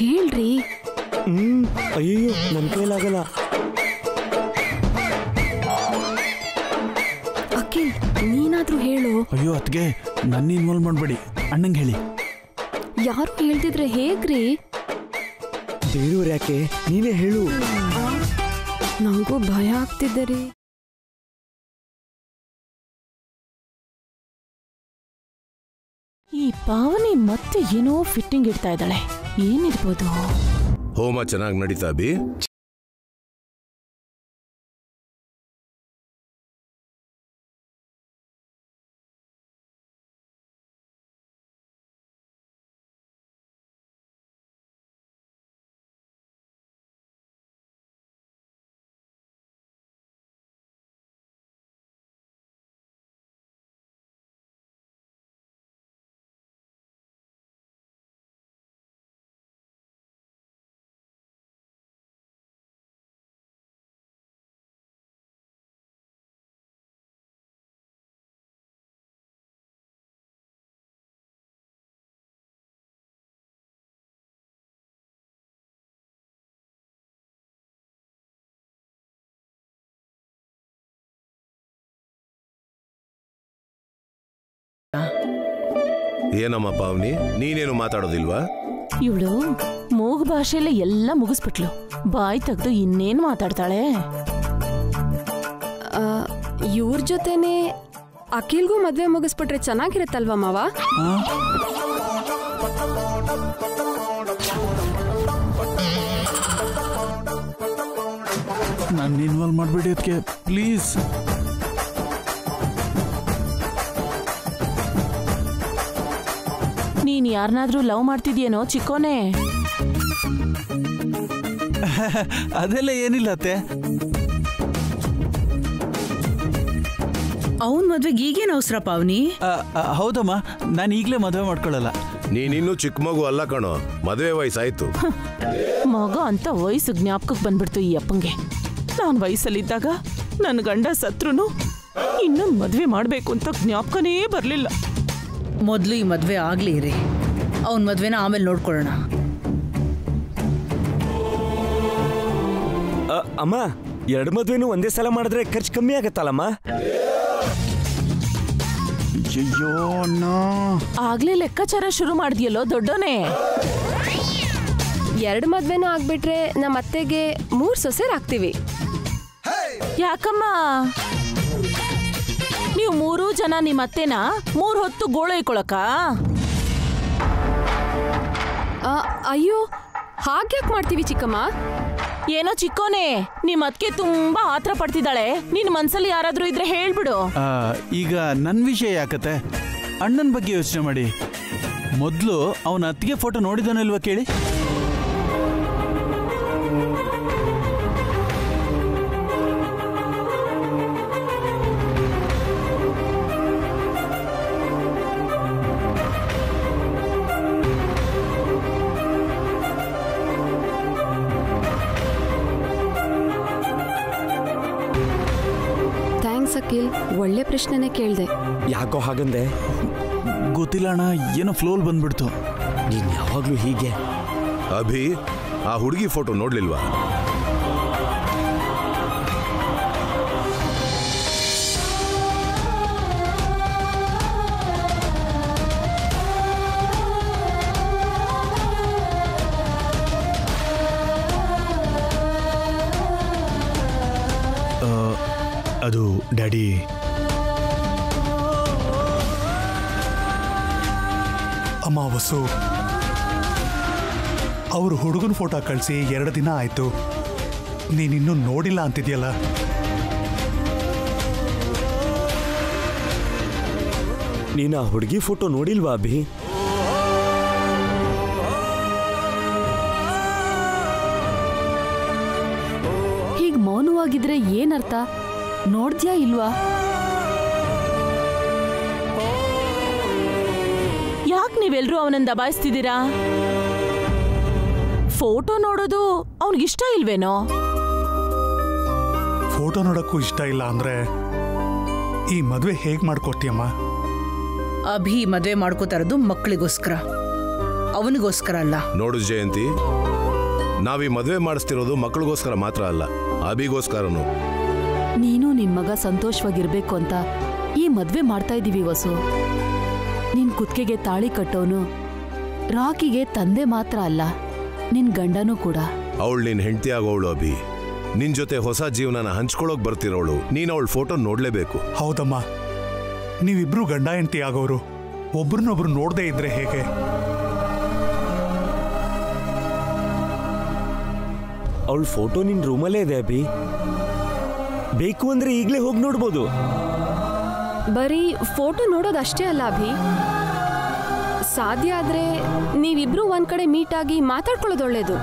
ಹೇಳ್ರಿ. ಅಯ್ಯೋ ನನ್ನ ಕೈಲಾಗಲ್ಲ. ಅಖಿಲ್ ನೀನಾದ್ರೂ ಹೇಳು. ಅಯ್ಯೋ ಅತ್ಗೆ ನನ್ನ ಇನ್ವಾಲ್ವ್ ಮಾಡಬೇಡಿ, ಅಣ್ಣಂಗೆ ಹೇಳಿ. ಯಾರು ಹೇಳ್ತಿದ್ರೆ ಹೇಗ್ರಿ? ಬೇರೆಯವ್ರು ಯಾಕೆ, ನೀನೇ ಹೇಳು. ನಂಗೂ ಭಯ ಆಗ್ತಿದ್ದೆ ರೀ. ಈ ಪಾವನಿ ಮತ್ತೆ ಏನೋ ಫಿಟ್ಟಿಂಗ್ ಇಡ್ತಾ ಇದ್ದಾಳೆ, ಏನಿರ್ಬೋದು? ಹೋಮ ಚೆನ್ನಾಗಿ ನಡೀತಾ ಬಿ? ಏನಮ್ಮ ಪಾವನಿ, ನೀನೇನು ಮಾತಾಡೋದಿಲ್ವಾ? ಇವಳು ಮೂಗು ಭಾಷೆಯಲ್ಲೇ ಎಲ್ಲ ಮುಗಿಸ್ಬಿಟ್ಲು, ಬಾಯಿ ತೆಗ್ದು ಇನ್ನೇನು ಮಾತಾಡ್ತಾಳೆ? ಇವ್ರ ಜೊತೆನೆ ಅಖಿಲ್ಗೂ ಮದ್ವೆ ಮುಗಿಸ್ಬಿಟ್ರೆ ಚೆನ್ನಾಗಿರತ್ತಲ್ವಾ ಮಾವ? ನನ್ನ ಇನ್ವಾಲ್ವ್ ಮಾಡಬೇಡಿ ಅದಕ್ಕೆ ಪ್ಲೀಸ್. ನೀನ್ ಯಾರನ್ನಾದ್ರೂ ಲವ್ ಮಾಡ್ತಿದ್ಯೇನೋ ಚಿಕ್ಕೋನೆ? ಅದೆಲ್ಲ ಏನಿಲ್ಲ ಅತ್ತೆ. ಅವನ್ ಮದ್ವೆಗೆ ಈಗೇನು ಅವಸರ ಪಾವನಿ? ಹೌದಮ್ಮ, ನಾನು ಈಗಲೇ ಮದುವೆ ಮಾಡ್ಕೊಳ್ಳಲ್ಲ. ನೀನಿನ್ನೂ ಚಿಕ್ಕ ಮಗು ಅಲ್ಲ ಕಣೋ, ಮದುವೆ ವಯಸ್ಸಾಯ್ತು. ಮಗ ಅಂತ ವಯಸ್ಸು ಜ್ಞಾಪಕಕ್ಕೆ ಬಂದ್ಬಿಡ್ತು ಈ ಅಪ್ಪಂಗೆ. ನಾನು ವಯಸ್ಸಲ್ಲಿದ್ದಾಗ ನನ್ನ ಗಂಡ ಸತ್ರುನು ಇನ್ನೊಂದು ಮದ್ವೆ ಮಾಡ್ಬೇಕು ಅಂತ ಜ್ಞಾಪಕನೇ ಬರ್ಲಿಲ್ಲ. ಮೊದ್ಲು ಈ ಮದ್ವೆ ಆಗ್ಲಿ ಇರಿ, ಅವನ್ ಮದ್ವೆನ ಆಮೇಲೆ ನೋಡ್ಕೊಳ್ಳೋಣ. ಅಮ್ಮ, 2 ಮದ್ವೆನೂ ಒಂದೇ ಸಲ ಮಾಡಿದ್ರೆ ಖರ್ಚು ಕಮ್ಮಿ ಆಗತ್ತಲ್ಲಮ್ಮ? ಅಯ್ಯೋ ಅಣ್ಣ, ಆಗ್ಲೇ ಲೆಕ್ಕಾಚಾರ ಶುರು ಮಾಡಿದ್ಯಲ್ಲೋ ದೊಡ್ಡೋನೆ. 2 ಮದ್ವೆನೂ ಆಗ್ಬಿಟ್ರೆ ನಮ್ಮ ಅತ್ತೆಗೆ 3 ಸೊಸೆರಾಗ್ತೀವಿ. ಯಾಕಮ್ಮ ನೀವು 3 ಜನ ನಿಮ್ಮ ಅತ್ತೆನ 3 ಹೊತ್ತು ಗೋಳು ಇಕ್ಕೊಳಕ? ಅಯ್ಯೋ ಹಾಗ್ಯಾಕ್ ಮಾಡ್ತೀವಿ ಚಿಕ್ಕಮ್ಮ? ಏನೋ ಚಿಕ್ಕೋನೆ, ನಿಮ್ಮ ಅತ್ಗೆ ತುಂಬಾ ಆತರ ಪಡ್ತಿದ್ದಾಳೆ. ನಿನ್ ಮನ್ಸಲ್ಲಿ ಯಾರಾದ್ರೂ ಇದ್ರೆ ಹೇಳ್ಬಿಡು. ಈಗ ನನ್ನ ವಿಷಯ ಯಾಕತ್ತೆ? ಅಣ್ಣನ ಬಗ್ಗೆ ಯೋಚನೆ ಮಾಡಿ. ಮೊದಲು ಅವನ ಅತ್ತಿಗೆ ಫೋಟೋ ನೋಡಿದಾನಲ್ವಾ ಕೇಳಿ. ಅಖಿಲ್, ಒಳ್ಳೆ ಪ್ರಶ್ನೆನೇ ಕೇಳ್ದೆ. ಯಾಕೋ ಹಾಗಂದೆ? ಗೊತ್ತಿಲ್ಲ ಅಣ್ಣ, ಏನೋ ಫ್ಲೋಲ್ ಬಂದ್ಬಿಡ್ತು. ನೀನ್ ಯಾವಾಗ್ಲೂ ಹೀಗೆ. ಅಭಿ, ಆ ಹುಡುಗಿ ಫೋಟೋ ನೋಡ್ಲಿಲ್ವಾ? ಅದು ಡ್ಯಾಡಿ, ಅಮ್ಮ ವಸು ಅವರು ಹುಡುಗನ ಫೋಟೋ ಕಳಿಸಿ 2 ದಿನ ಆಯ್ತು. ನೀನಿನ್ನೂ ನೋಡಿಲ್ಲ ಅಂತಿದ್ಯಲ್ಲ. ನೀನು ಆ ಹುಡುಗಿ ಫೋಟೋ ನೋಡಿಲ್ವಾ ಅಭಿ? ಹೀಗ್ ಮೌನವಾಗಿದ್ರೆ ಏನರ್ಥ? ನೋಡ್ದ್ಯಾ ಇಲ್ವಾ? ಯಾಕೆ ನೀವೆಲ್ರೂ ಅವನನ್ನ ದಬಾಯಿಸ್ತಿದ್ದೀರಾ? ಫೋಟೋ ನೋಡೋದು ಅವನಿಗಿಷ್ಟ ಇಲ್ವೇನೋ? ಫೋಟೋ ನೋಡಕ್ಕೂ ಇಷ್ಟ ಇಲ್ಲ ಅಂದ್ರೆ ಈ ಮದುವೆ ಹೇಗ್ ಮಾಡ್ಕೊಡ್ತೀಯಮ್ಮ? ಅಭಿ ಮದುವೆ ಮಾಡ್ಕೋತಾರದು ಮಕ್ಕಳಿಗೋಸ್ಕರ. ಅವನಿಗೋಸ್ಕರ ಅಲ್ಲ. ನೋಡು ಜಯಂತಿ, ನಾವೀ ಮದುವೆ ಮಾಡಿಸ್ತಿರೋದು ಮಕ್ಕಳಿಗೋಸ್ಕರ ಮಾತ್ರ ಅಲ್ಲ, ಅಭಿಗೋಸ್ಕರನು. ನೀನು ನಿನ್ ಮಗ ಸಂತೋಷವಾಗಿರ್ಬೇಕು ಅಂತ ಈ ಮದ್ವೆ ಮಾಡ್ತಾ ಇದೀವಿ ವಸು. ನಿನ್ ಕುತ್ತಿಗೆಗೆ ತಾಳಿ ಕಟ್ಟೋನು ರಾಕಿಗೆ ತಂದೆ ಮಾತ್ರ ಅಲ್ಲ, ನಿನ್ ಗಂಡನೂ ಕೂಡ. ಅವಳು ನಿನ್ ಹೆಂಡತಿ ಆಗೋವಳು ಅಭಿ. ನಿನ್ ಜೊತೆ ಹೊಸ ಜೀವನನ ಹಂಚ್ಕೊಳ್ಳೋಕ್ ಬರ್ತಿರೋಳು. ನೀನ್ ಅವಳ ಫೋಟೋ ನೋಡ್ಲೇಬೇಕು. ಹೌದಮ್ಮ, ನೀವಿಬ್ರು ಗಂಡ ಹೆಂಡತಿ ಆಗೋರು. ಒಬ್ರನ್ನೊಬ್ರು ನೋಡದೇ ಇದ್ರೆ ಹೇಗೆ? ಅವಳ ಫೋಟೋ ನಿನ್ ರೂಮಲ್ಲೇ ಇದೆ ಅಭಿ. ಬೇಕು ಅಂದ್ರೆ ಈಗಲೇ ಹೋಗಿ ನೋಡ್ಬೋದು. ಬರೀ ಫೋಟೋ ನೋಡೋದಷ್ಟೇ ಅಲ್ಲ ಅಭಿ, ಸಾಧ್ಯ ಆದ್ರೆ ನೀವಿಬ್ರು ಒಂದ್ ಕಡೆ ಮೀಟ್ ಆಗಿ ಮಾತಾಡ್ಕೊಳ್ಳೋದು ಒಳ್ಳೇದು.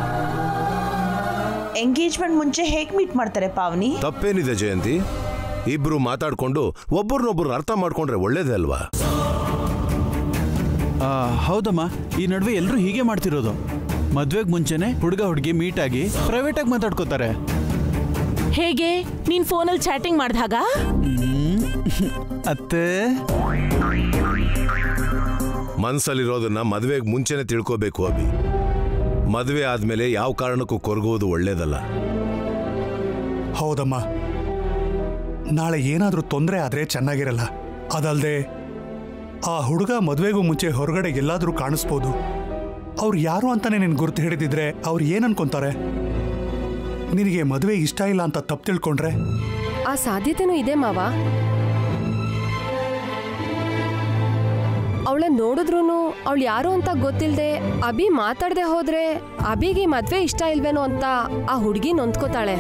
ಎಂಗೇಜ್ಮೆಂಟ್ ಮುಂಚೆ ಹೇಗೆ ಮೀಟ್ ಮಾಡ್ತಾರೆ ಪಾವನಿ? ತಪ್ಪೇನಿದೆ ಜಯಂತಿ? ಇಬ್ರು ಮಾತಾಡ್ಕೊಂಡು ಒಬ್ಬರನ್ನೊಬ್ರು ಅರ್ಥ ಮಾಡ್ಕೊಂಡ್ರೆ ಒಳ್ಳೇದೇ ಅಲ್ವಾ? ಹೌದಮ್ಮ, ಈ ನಡುವೆ ಎಲ್ಲರೂ ಹೀಗೆ ಮಾಡ್ತಿರೋದು. ಮದ್ವೆಗೆ ಮುಂಚೆನೆ ಹುಡುಗ ಹುಡುಗಿ ಮೀಟ್ ಆಗಿ ಪ್ರೈವೇಟ್ ಆಗಿ ಮಾತಾಡ್ಕೋತಾರೆ. ಹೇಗೆ? ನೀನ್ ಫೋನಲ್ಲಿ ಚಾಟಿಂಗ್ ಮಾಡ್ದಾಗ? ಅತ್ತೆ, ಮನ್ಸಲ್ಲಿರೋದನ್ನ ಮದ್ವೆಗೆ ಮುಂಚೆನೆ ತಿಳ್ಕೋಬೇಕು ಅಭಿ. ಮದುವೆ ಆದ್ಮೇಲೆ ಯಾವ ಕಾರಣಕ್ಕೂ ಕೊರಗುವುದು ಒಳ್ಳೇದಲ್ಲ. ಹೌದಮ್ಮ, ನಾಳೆ ಏನಾದ್ರೂ ತೊಂದರೆ ಆದ್ರೆ ಚೆನ್ನಾಗಿರಲ್ಲ. ಅದಲ್ದೆ ಆ ಹುಡುಗ ಮದುವೆಗೂ ಮುಂಚೆ ಹೊರಗಡೆ ಎಲ್ಲಾದ್ರೂ ಕಾಣಿಸ್ಬೋದು. ಅವ್ರು ಯಾರು ಅಂತಾನೆ ನಿನ್ ಗುರ್ತು ಹಿಡಿದಿದ್ರೆ ಅವ್ರು ಏನ್ ಅನ್ಕೊಂತಾರೆ? ನಿನಗೆ ಮದುವೆ ಇಷ್ಟ ಇಲ್ಲ ಅಂತ ತಪ್ಪು ತಿಳ್ಕೊಂಡ್ರೆ? ಆ ಸಾಧ್ಯತೆನೂ ಇದೆ ಮಾವ. ಅವಳನ್ನ ನೋಡಿದ್ರು ಅವಳು ಯಾರು ಅಂತ ಗೊತ್ತಿಲ್ಲದೆ ಅಭಿ ಮಾತಾಡದೆ ಹೋದ್ರೆ ಅಭಿಗೆ ಮದ್ವೆ ಇಷ್ಟ ಇಲ್ವೇನೋ ಅಂತ ಆ ಹುಡುಗಿ ನೊಂದ್ಕೋತಾಳೆ.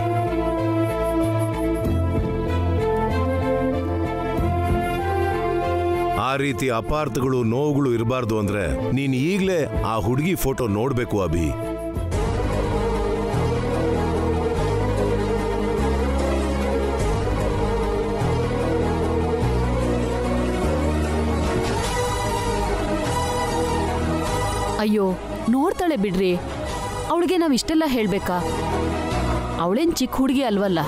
ಆ ರೀತಿ ಅಪಾರ್ಥಗಳು ನೋವುಗಳು ಇರಬಾರ್ದು ಅಂದ್ರೆ ನೀನ್ ಈಗ್ಲೇ ಆ ಹುಡುಗಿ ಫೋಟೋ ನೋಡ್ಬೇಕು ಅಭಿ. ಅಯ್ಯೋ, ನೋಡ್ತಾಳೆ ಬಿಡ್ರಿ. ಅವಳಿಗೆ ನಾವ್ ಇಷ್ಟೆಲ್ಲ ಹೇಳ್ಬೇಕಾ? ಅವಳೇನ್ ಚಿಕ್ಕ ಹುಡುಗಿ ಅಲ್ವಲ್ಲ.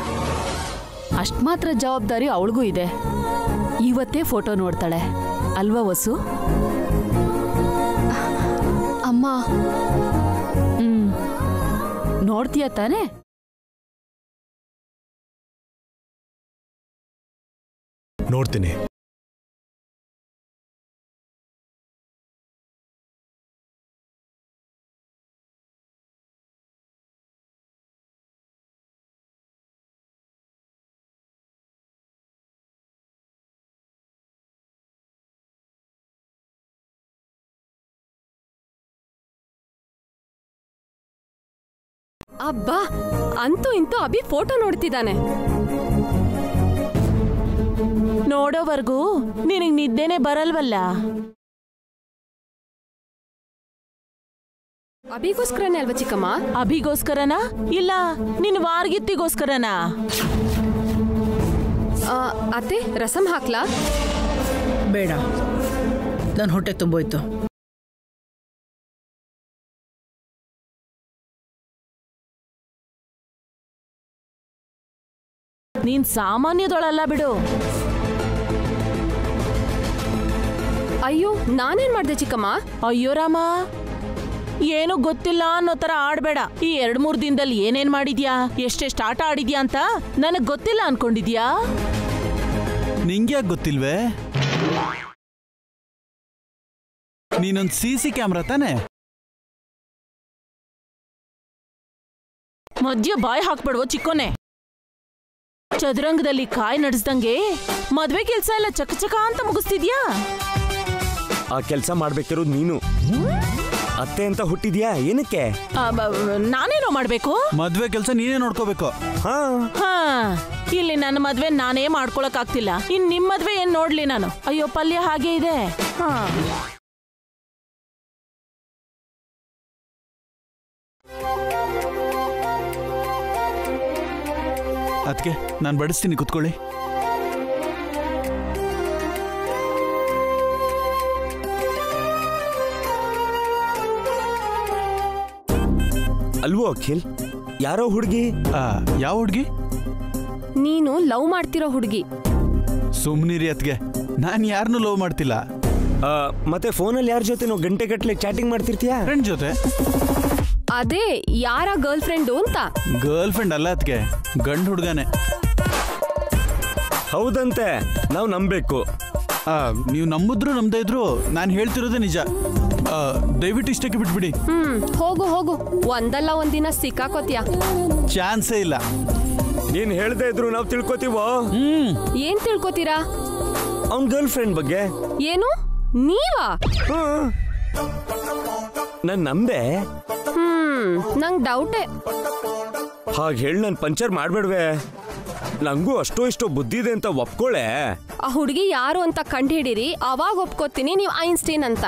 ಅಷ್ಟ್ ಮಾತ್ರ ಜವಾಬ್ದಾರಿ ಅವಳಿಗೂ ಇದೆ. ಇವತ್ತೇ ಫೋಟೋ ನೋಡ್ತಾಳೆ ಅಲ್ವಾ ವಸು? ಅಮ್ಮ, ನೋಡ್ತೀಯ ತಾನೆ? ನೋಡ್ತೀನಿ. ಅಬ್ಬಾ, ಅಂತೂ ಇಂತೂ ಅಭಿ ಫೋಟೋ ನೋಡ್ತಿದ್ದಾನೆ. ನೋಡೋವರೆಗೂ ನಿನಗ್ ನಿದ್ದೆನೆ ಬರಲ್ವಲ್ಲ? ಅಭಿಗೋಸ್ಕರನೇ ಅಲ್ವಾ ಚಿಕ್ಕಮ್ಮ? ಅಭಿಗೋಸ್ಕರನಾ ಇಲ್ಲ ನಿನ್ ವಾರ್ಗಿತ್ತಿಗೋಸ್ಕರನಾ? ಅತ್ತೆ, ರಸಂ ಹಾಕ್ಲಾ? ಬೇಡ, ನನ್ನ ಹೊಟ್ಟೆ ತುಂಬೋಯ್ತು. ನೀನ್ ಸಾಮಾನ್ಯದೊಳಲ್ಲ ಬಿಡು. ಅಯ್ಯೋ, ನಾನೇನ್ ಮಾಡ್ದೆ ಚಿಕ್ಕಮ್ಮ? ಅಯ್ಯೋ ರಾಮ, ಏನು ಗೊತ್ತಿಲ್ಲ ಅನ್ನೋ ತರ ಆಡ್ಬೇಡ. ಈ 2-3 ದಿನದಲ್ಲಿ ಏನೇನ್ ಮಾಡಿದ್ಯಾ, ಎಷ್ಟೆಷ್ಟು ಆಟ ಆಡಿದ್ಯಾ ಅಂತ ನನಗ್ ಗೊತ್ತಿಲ್ಲ ಅನ್ಕೊಂಡಿದ್ಯಾ? ನಿಂಗ್ಯಾಕ್ ಗೊತ್ತಿಲ್ವೇ? ನೀನೊಂದ್ CC ಕ್ಯಾಮ್ರಾ ತಾನೆ? ಮಧ್ಯ ಬಾಯ್ ಹಾಕ್ಬೇಡುವ ಚಿಕ್ಕೋನೆ. ಚದುರಂಗದಲ್ಲಿ ಕಾಯಿ ನಡೆಸ್ದಂಗೆ ಮದ್ವೆ ಕೆಲ್ಸ ಎಲ್ಲ ಚಕ ಅಂತ ಮುಗಿಸ್ತಿದ್ಯಾ? ಆ ಕೆಲಸ ಮಾಡ್ಬೇಕಿರೋದು ನೀನು. ಅತ್ತೆ ಅಂತ ಹುಟ್ಟಿದ್ಯಾ ಏನಕ್ಕೆ? ನಾನೇನೋ ಮಾಡ್ಬೇಕು? ಮದ್ವೆ ಕೆಲಸ ನೀನೇ ನೋಡ್ಕೋಬೇಕು. ಹಾ, ಇಲ್ಲಿ ನನ್ನ ಮದ್ವೆ ನಾನೇ ಮಾಡ್ಕೊಳಕ್ ಆಗ್ತಿಲ್ಲ, ಇನ್ ನಿಮ್ ಮದ್ವೆ ಏನ್ ನೋಡ್ಲಿ ನಾನು? ಅಯ್ಯೋ, ಪಲ್ಯ ಹಾಗೆ ಇದೆ. ಹಾ, ಅದಕ್ಕೆ ನಾನು ಬಡಿಸ್ತೀನಿ, ಕುತ್ಕೊಳ್ಳಿ. ಅಲ್ವೋ ಅಖಿಲ್, ಯಾರೋ ಹುಡುಗಿ. ಯಾವ ಹುಡುಗಿ? ನೀನು ಲವ್ ಮಾಡ್ತಿರೋ ಹುಡುಗಿ. ಸುಮ್ನಿರಿ ಅತ್ಗೆ, ನಾನು ಯಾರನ್ನೂ ಲವ್ ಮಾಡ್ತಿಲ್ಲ. ಮತ್ತೆ ಫೋನಲ್ಲಿ ಯಾರ ಜೊತೆ ಗಂಟೆ ಗಟ್ಟಲೆ ಚಾಟಿಂಗ್ ಮಾಡ್ತಿರ್ತೀಯಾ? ಫ್ರೆಂಡ್ ಜೊತೆ. ಅದೇ ಯಾರ ಗರ್ಲ್ ಫ್ರೆಂಡು ಅಂತ. ಗರ್ಲ್ ಫ್ರೆಂಡ್ ಅಲ್ಲ ಅದಕ್ಕೆ, ಗಂಡು ಹುಡುಗನೇ. ಹೌದಂತೆ, ನಾವು ನಂಬೇಕು. ನೀವು ನಂಬಿದ್ರು ನಂಬದೇ ಇದ್ರು ನಾನು ಹೇಳ್ತಿರೋದೇ ನಿಜ. ದಯವಿಟ್ಟು ಇಷ್ಟಕ್ಕೆ ಬಿಟ್ಬಿಡಿ. ಹೋಗು ಹೋಗು, ಒಂದಲ್ಲ ಒಂದಿನ ಸಿಕ್ಕಾಕೋತಿಯಾ. ಚಾನ್ಸೇ ಇಲ್ಲ. ನೀನ್ ಹೇಳ್ದೆ ಇದ್ರು ನಾವು ತಿಳ್ಕೊತೀವೋ. ಏನ್ ತಿಳ್ಕೊತೀರಾ? ಅವ್ನ್ ಗರ್ಲ್ ಫ್ರೆಂಡ್ ಬಗ್ಗೆ. ಏನು ನೀವಾ? ನನ್ ನಂಬೆ. ನಂಗ್ ಡೌಟೇ. ಹಾಗೆ ಹೇಳಿ ನನ್ ಪಂಚರ್ ಮಾಡ್ಬೇಡ್ವೆ. ನಂಗೂ ಅಷ್ಟೋ ಇಷ್ಟೋ ಬುದ್ಧಿ ಇದೆ ಅಂತ ಒಪ್ಕೊಳ್ಳೆ. ಆ ಹುಡುಗಿ ಯಾರು ಅಂತ ಕಂಡು ಹಿಡೀರಿ, ಅವಾಗ ಒಪ್ಕೋತೀನಿ ನೀವು ಐನ್ಸ್ಟೀನ್ ಅಂತ.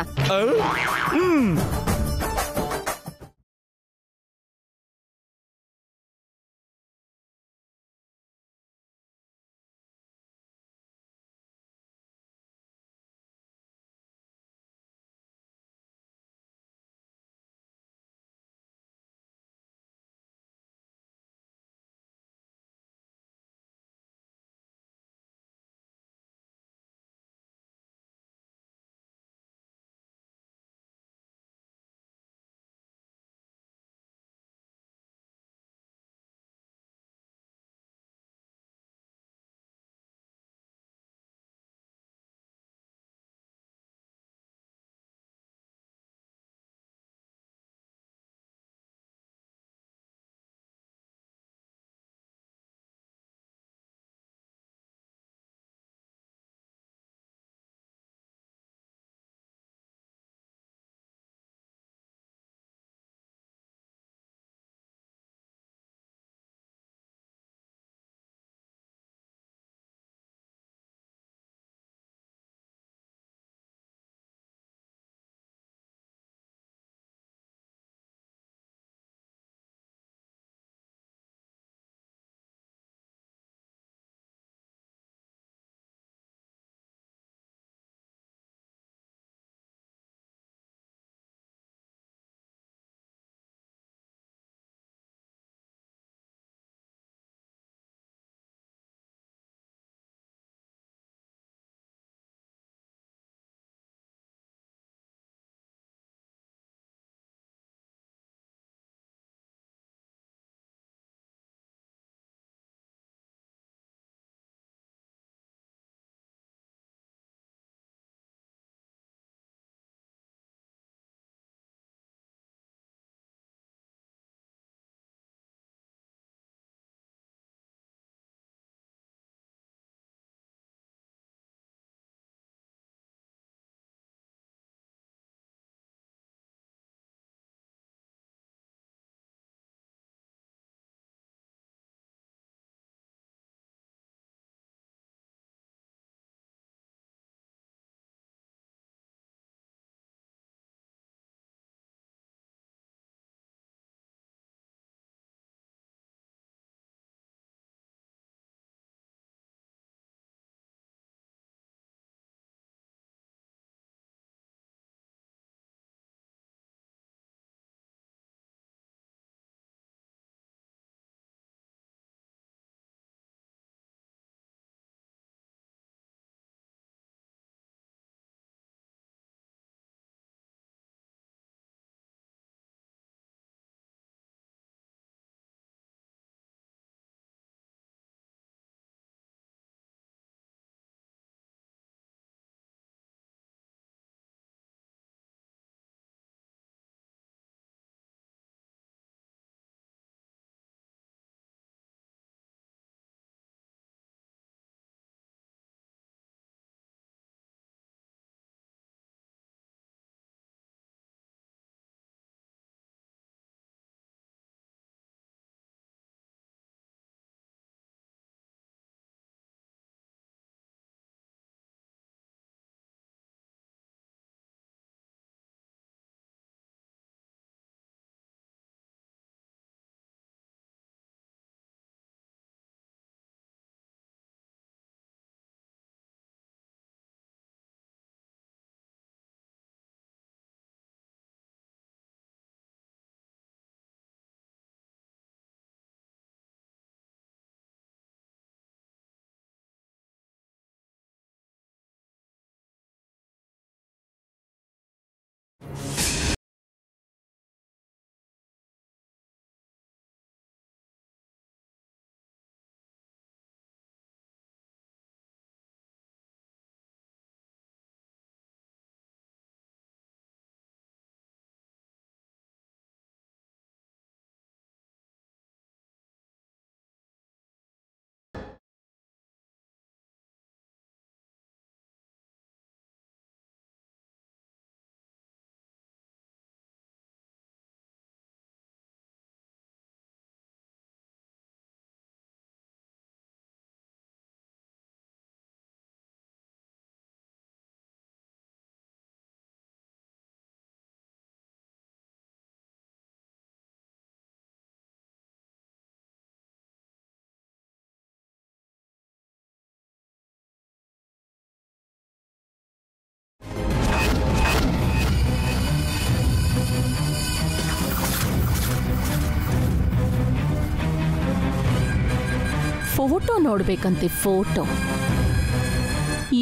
ಫೋಟೋ ನೋಡ್ಬೇಕಂತೆ, ಫೋಟೋ.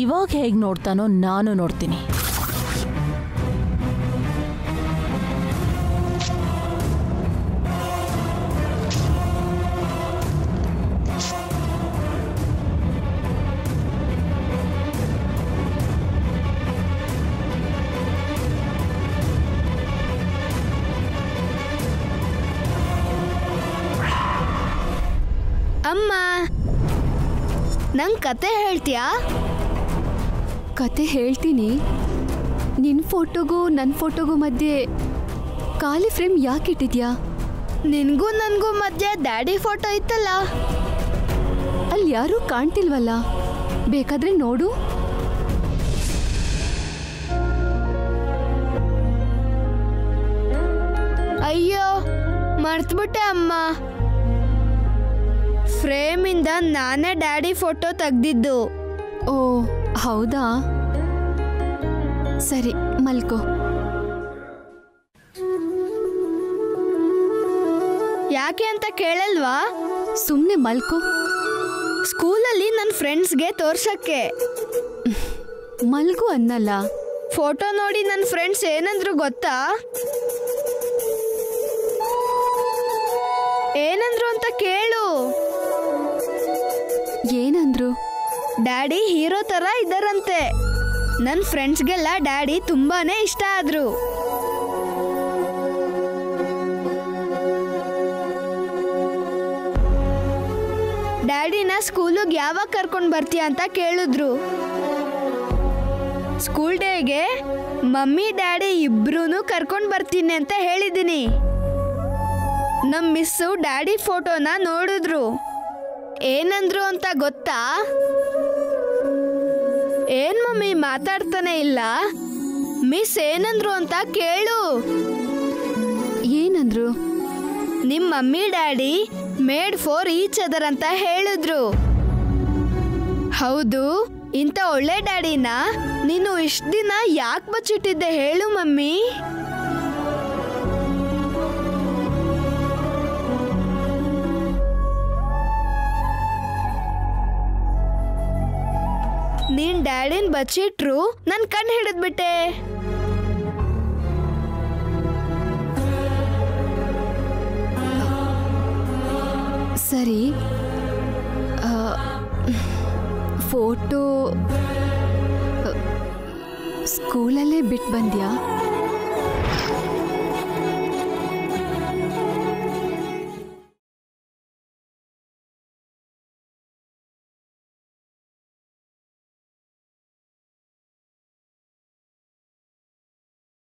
ಇವಾಗ ಹೇಗೆ ನೋಡ್ತಾನೋ ನಾನು ನೋಡ್ತೀನಿ. ಅಮ್ಮ, ನಂಗೆ ಕತೆ ಹೇಳ್ತೀಯಾ? ಕತೆ ಹೇಳ್ತೀನಿ. ನಿನ್ನ ಫೋಟೋಗೂ ನನ್ನ ಫೋಟೋಗೂ ಮಧ್ಯೆ ಖಾಲಿ ಫ್ರೇಮ್ ಯಾಕೆ ಇಟ್ಟಿದ್ಯಾ? ನಿನಗೂ ನನಗೂ ಮಧ್ಯೆ ಡ್ಯಾಡಿ ಫೋಟೋ ಇತ್ತಲ್ಲ, ಅಲ್ಲಿ ಯಾರೂ ಕಾಣ್ತಿಲ್ವಲ್ಲ, ಬೇಕಾದ್ರೆ ನೋಡು. ಅಯ್ಯೋ ಮರ್ತ್ಬಿಟ್ಟೆ ಅಮ್ಮ. ಫ್ರೇಮಿಂದ ನಾನೇ ಡ್ಯಾಡಿ ಫೋಟೋ ತೆಗ್ದಿದ್ದು. ಓ ಹೌದಾ, ಸರಿ ಮಲ್ಕೋ. ಯಾಕೆ ಅಂತ ಕೇಳಲ್ವಾ? ಸುಮ್ಮನೆ ಮಲ್ಕೋ. ಸ್ಕೂಲಲ್ಲಿ ನನ್ನ ಫ್ರೆಂಡ್ಸ್ಗೆ ತೋರ್ಸಕ್ಕೆ. ಮಲ್ಗು ಅನ್ನಲ್ಲ. ಫೋಟೋ ನೋಡಿ ನನ್ನ ಫ್ರೆಂಡ್ಸ್ ಏನಂದ್ರು ಗೊತ್ತಾ? ಏನಂದ್ರು ಅಂತ ಕೇಳು. ಏನಂದ್ರು? ಡ್ಯಾಡಿ ಹೀರೋ ತರ ಇದ್ದಾರಂತೆ. ನನ್ನ ಫ್ರೆಂಡ್ಸ್ಗೆಲ್ಲ ಡ್ಯಾಡಿ ತುಂಬಾನೇ ಇಷ್ಟ ಆದ್ರು. ಡ್ಯಾಡಿನ ಸ್ಕೂಲಿಗೆ ಯಾವಾಗ ಕರ್ಕೊಂಡು ಬರ್ತೀಯ ಅಂತ ಕೇಳಿದ್ರು. ಸ್ಕೂಲ್ ಡೇಗೆ ಮಮ್ಮಿ ಡ್ಯಾಡಿ ಇಬ್ರೂ ಕರ್ಕೊಂಡು ಬರ್ತೀನಿ ಅಂತ ಹೇಳಿದ್ದೀನಿ. ನಮ್ಮ ಮಿಸ್ಸು ಡ್ಯಾಡಿ ಫೋಟೋನ ನೋಡಿದ್ರು. ಏನಂದ್ರು ಅಂತ ಗೊತ್ತಾ? ಏನ್ ಮಮ್ಮಿ ಮಾತಾಡ್ತಾನೆ ಇಲ್ಲ? ಮಿಸ್ ಏನಂದ್ರು ಅಂತ ಕೇಳು. ಏನಂದ್ರು? ನಿಮ್ಮ mummy daddy made for each other ಅಂತ ಹೇಳಿದ್ರು. ಹೌದು, ಇಂಥ ಒಳ್ಳೆ ಡ್ಯಾಡಿನ ನೀನು ಇಷ್ಟ ದಿನ ಯಾಕೆ ಬಚ್ಚಿಟ್ಟಿದ್ದೆ ಹೇಳು ಮಮ್ಮಿ? ನೀನ್ ಡ್ಯಾಡಿನ ಬಚ್ಚಿಟ್ರು ನನ್ ಕಣ್ಣು ಹಿಡಿದ್ಬಿಟ್ಟೆ. ಸರಿ, ಫೋಟೋ ಸ್ಕೂಲಲ್ಲೇ ಬಿಟ್ಟು ಬಂದ್ಯಾ?